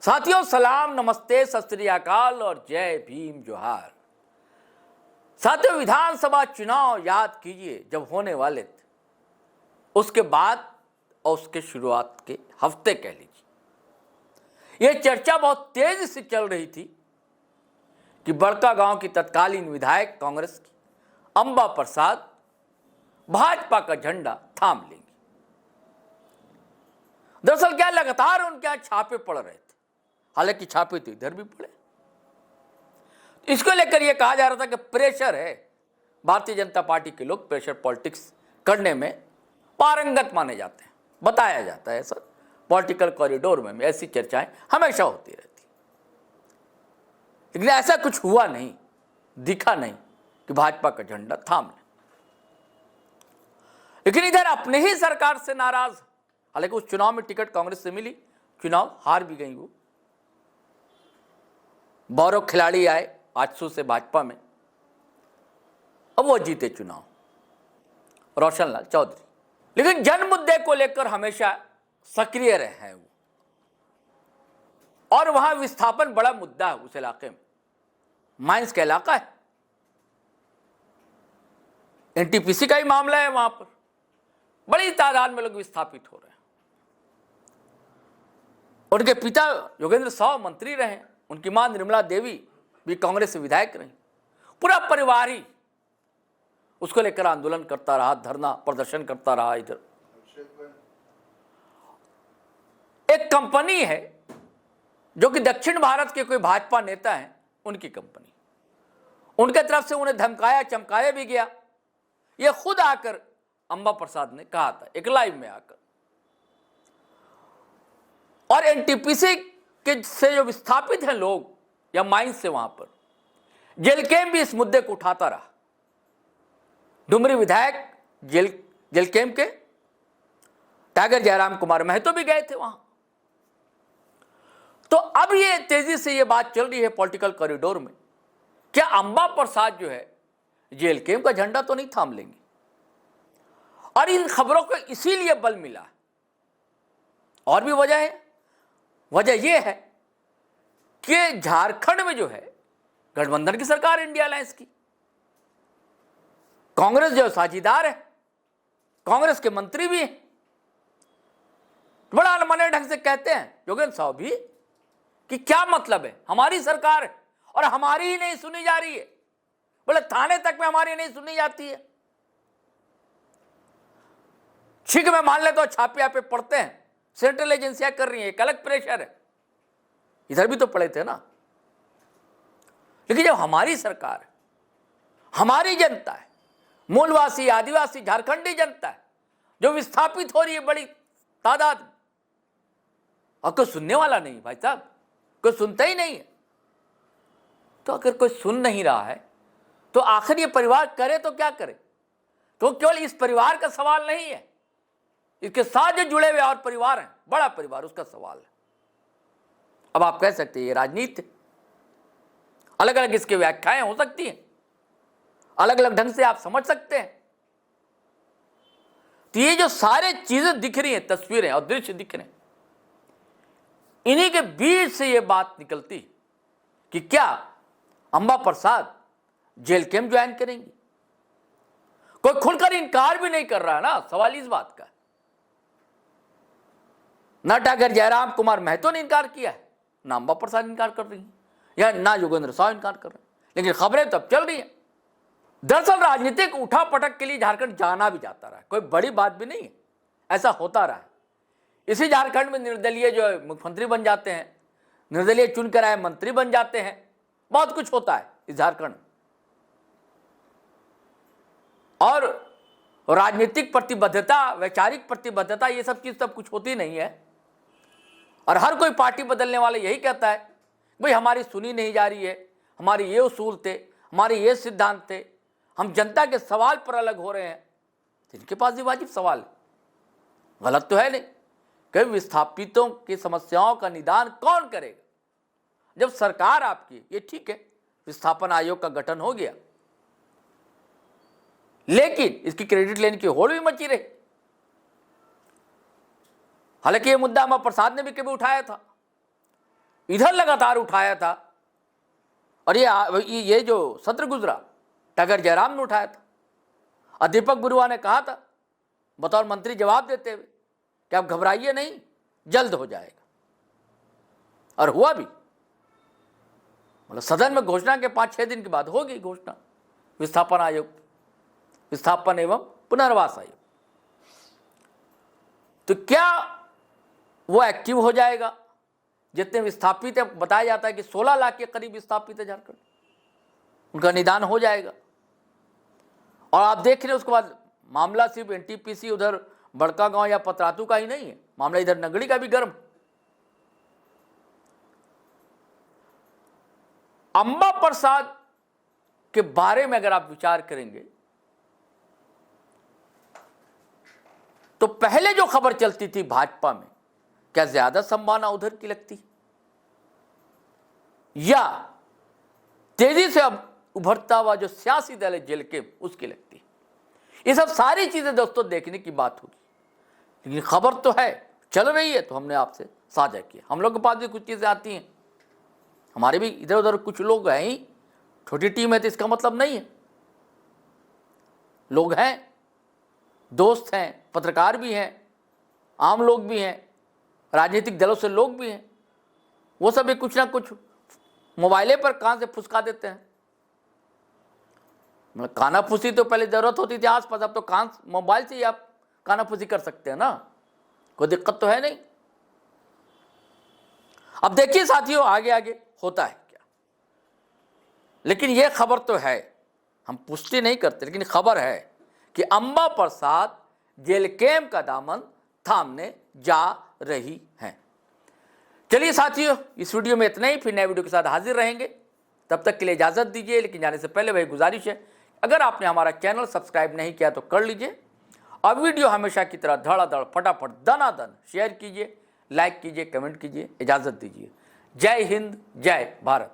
साथियों, सलाम, नमस्ते, सत श्री अकाल और जय भीम जोहार। साथियों, विधानसभा चुनाव याद कीजिए जब होने वाले थे, उसके बाद और उसके शुरुआत के हफ्ते कह लीजिए, यह चर्चा बहुत तेजी से चल रही थी कि बड़कागांव की तत्कालीन विधायक कांग्रेस की अंबा प्रसाद भाजपा का झंडा थाम लेंगी। दरअसल क्या, लगातार उनके यहां छापे पड़ रहे थे। हालांकि छापे तो इधर भी पड़े। इसको लेकर यह कहा जा रहा था कि प्रेशर है, भारतीय जनता पार्टी के लोग प्रेशर पॉलिटिक्स करने में पारंगत माने जाते हैं, बताया जाता है। ऐसा पॉलिटिकल कॉरिडोर में ऐसी चर्चाएं हमेशा होती रहती, लेकिन ऐसा कुछ हुआ नहीं, दिखा नहीं कि भाजपा का झंडा थाम ले। लेकिन इधर अपने ही सरकार से नाराज, हालांकि उस चुनाव में टिकट कांग्रेस से मिली, चुनाव हार भी गई वो। बौरव खिलाड़ी आए आजसू से भाजपा में, अब वो जीते चुनाव, रोशन लाल चौधरी। लेकिन जन मुद्दे को लेकर हमेशा सक्रिय रहे हैं वो, और वहां विस्थापन बड़ा मुद्दा है उस इलाके में। माइंस का इलाका है, एनटीपीसी का ही मामला है, वहां पर बड़ी तादाद में लोग विस्थापित हो रहे हैं। उनके पिता योगेंद्र साव मंत्री रहे, उनकी मां निर्मला देवी भी कांग्रेस से विधायक रही। पूरा परिवार ही उसको लेकर आंदोलन करता रहा, धरना प्रदर्शन करता रहा। इधर एक कंपनी है जो कि दक्षिण भारत के कोई भाजपा नेता हैं, उनकी कंपनी, उनके तरफ से उन्हें धमकाया चमकाया भी गया। यह खुद आकर अंबा प्रसाद ने कहा था एक लाइव में आकर। और एनटीपीसी के से जो विस्थापित हैं लोग या माइंस से, वहां पर जेलकेम भी इस मुद्दे को उठाता रहा। डुमरी विधायक जेलकेम के टाइगर जयराम कुमार महतो भी गए थे वहां। तो अब ये तेजी से ये बात चल रही है पॉलिटिकल कॉरिडोर में, क्या अंबा प्रसाद जो है जेलकेम का झंडा तो नहीं थाम लेंगे। और इन खबरों को इसीलिए बल मिला, और भी वजह है। वजह यह है कि झारखंड में जो है गठबंधन की सरकार, इंडिया अलायंस की, कांग्रेस जो साझीदार है, कांग्रेस के मंत्री भी हैं। बड़ा अनमने ढंग से कहते हैं योगेंद्र साहब भी कि क्या मतलब है, हमारी सरकार है और हमारी ही नहीं सुनी जा रही है। बोले थाने तक में हमारी नहीं सुनी जाती है। छिक में मान ले तो छापे आपे पड़ते हैं, सेंट्रल एजेंसियां कर रही हैं, एक अलग प्रेशर है। इधर भी तो पड़े थे ना। लेकिन जब हमारी सरकार है, हमारी जनता है, मूलवासी आदिवासी झारखंडी जनता है जो विस्थापित हो रही है बड़ी तादाद में, और कोई सुनने वाला नहीं, भाई साहब कोई सुनता ही नहीं है। तो अगर कोई सुन नहीं रहा है तो आखिर ये परिवार करे तो क्या करे। तो केवल इस परिवार का सवाल नहीं है, इसके साथ जो जुड़े हुए और परिवार हैं, बड़ा परिवार, उसका सवाल है। अब आप कह सकते हैं ये राजनीति, अलग अलग इसके व्याख्याएं हो सकती हैं, अलग अलग ढंग से आप समझ सकते हैं। तो ये जो सारे चीजें दिख रही हैं, तस्वीरें और दृश्य दिख रहे हैं, इन्हीं के बीच से ये बात निकलती कि क्या अंबा प्रसाद जेलकेम ज्वाइन करेंगी। कोई खुलकर इनकार भी नहीं कर रहा है ना, सवाल इस बात का। ना टाइगर जयराम कुमार महतो ने इनकार किया है, ना अंबा प्रसाद इनकार कर रही है, या ना योगेंद्र साव इनकार कर रहे हैं। लेकिन खबरें तब चल रही हैं। दरअसल राजनीतिक उठापटक के लिए झारखंड जाना भी जाता रहा है, कोई बड़ी बात भी नहीं है, ऐसा होता रहा है। इसी झारखंड में निर्दलीय जो मुख्यमंत्री बन जाते हैं, निर्दलीय चुनकर आए मंत्री बन जाते हैं, बहुत कुछ होता है इस झारखंड। और राजनीतिक प्रतिबद्धता, वैचारिक प्रतिबद्धता, ये सब चीज सब कुछ होती नहीं है। और हर कोई पार्टी बदलने वाला यही कहता है, भाई हमारी सुनी नहीं जा रही है, हमारे ये उसूल थे, हमारे ये सिद्धांत थे, हम जनता के सवाल पर अलग हो रहे हैं। इनके पास भी वाजिब सवाल है, गलत तो है नहीं। कई विस्थापितों की समस्याओं का निदान कौन करेगा जब सरकार आपकी, ये ठीक है विस्थापन आयोग का गठन हो गया, लेकिन इसकी क्रेडिट लेने की होड़ भी मची रही। हालांकि ये मुद्दा अंबा प्रसाद ने भी कभी उठाया था इधर लगातार उठाया था, और ये जो सत्र गुजरा टगर जयराम ने उठाया था, और दीपक बुरुआ ने कहा था बतौर मंत्री जवाब देते हुए कि आप घबराइए नहीं, जल्द हो जाएगा, और हुआ भी। मतलब सदन में घोषणा के 5-6 दिन के बाद होगी घोषणा विस्थापन आयोग, विस्थापन एवं पुनर्वास आयोग। तो क्या वो एक्टिव हो जाएगा? जितने विस्थापित है, बताया जाता है कि 16 लाख के करीब विस्थापित है झारखंड, उनका निदान हो जाएगा। और आप देख रहे हैं उसके बाद मामला सिर्फ एनटीपीसी उधर बड़कागांव या पतरातू का ही नहीं है, मामला इधर नगड़ी का भी गर्म। अंबा प्रसाद के बारे में अगर आप विचार करेंगे तो पहले जो खबर चलती थी भाजपा में, क्या ज्यादा संभावना उधर की लगती, या तेजी से अब उभरता हुआ जो सियासी दल है जेल के, उसकी लगती? ये सब सारी चीजें दोस्तों देखने की बात होगी, लेकिन खबर तो है, चल रही है, तो हमने आपसे साझा किया। हम लोग के पास भी कुछ चीजें आती हैं, हमारे भी इधर उधर कुछ लोग हैं ही, छोटी टीम है तो इसका मतलब नहीं है, लोग हैं, दोस्त हैं, पत्रकार भी हैं, आम लोग भी हैं, राजनीतिक दलों से लोग भी हैं, वो सब भी कुछ ना कुछ मोबाइले पर कान से फुसका देते हैं। मतलब कानाफूसी तो पहले जरूरत होती थी आसपास, अब तो कान मोबाइल से ही आप कानाफूसी कर सकते हैं ना, कोई दिक्कत तो है नहीं। अब देखिए साथियों आगे आगे होता है क्या, लेकिन यह खबर तो है, हम पुष्टि नहीं करते, लेकिन खबर है कि अंबा प्रसाद जेल कैंप का दामन थामने जा रही हैं। चलिए साथियों, इस वीडियो में इतना ही, फिर नए वीडियो के साथ हाजिर रहेंगे, तब तक के लिए इजाजत दीजिए। लेकिन जाने से पहले वही गुजारिश है, अगर आपने हमारा चैनल सब्सक्राइब नहीं किया तो कर लीजिए, और वीडियो हमेशा की तरह धड़ाधड़ फटाफट दनादन शेयर कीजिए, लाइक कीजिए, कमेंट कीजिए। इजाजत दीजिए। जय हिंद, जय भारत।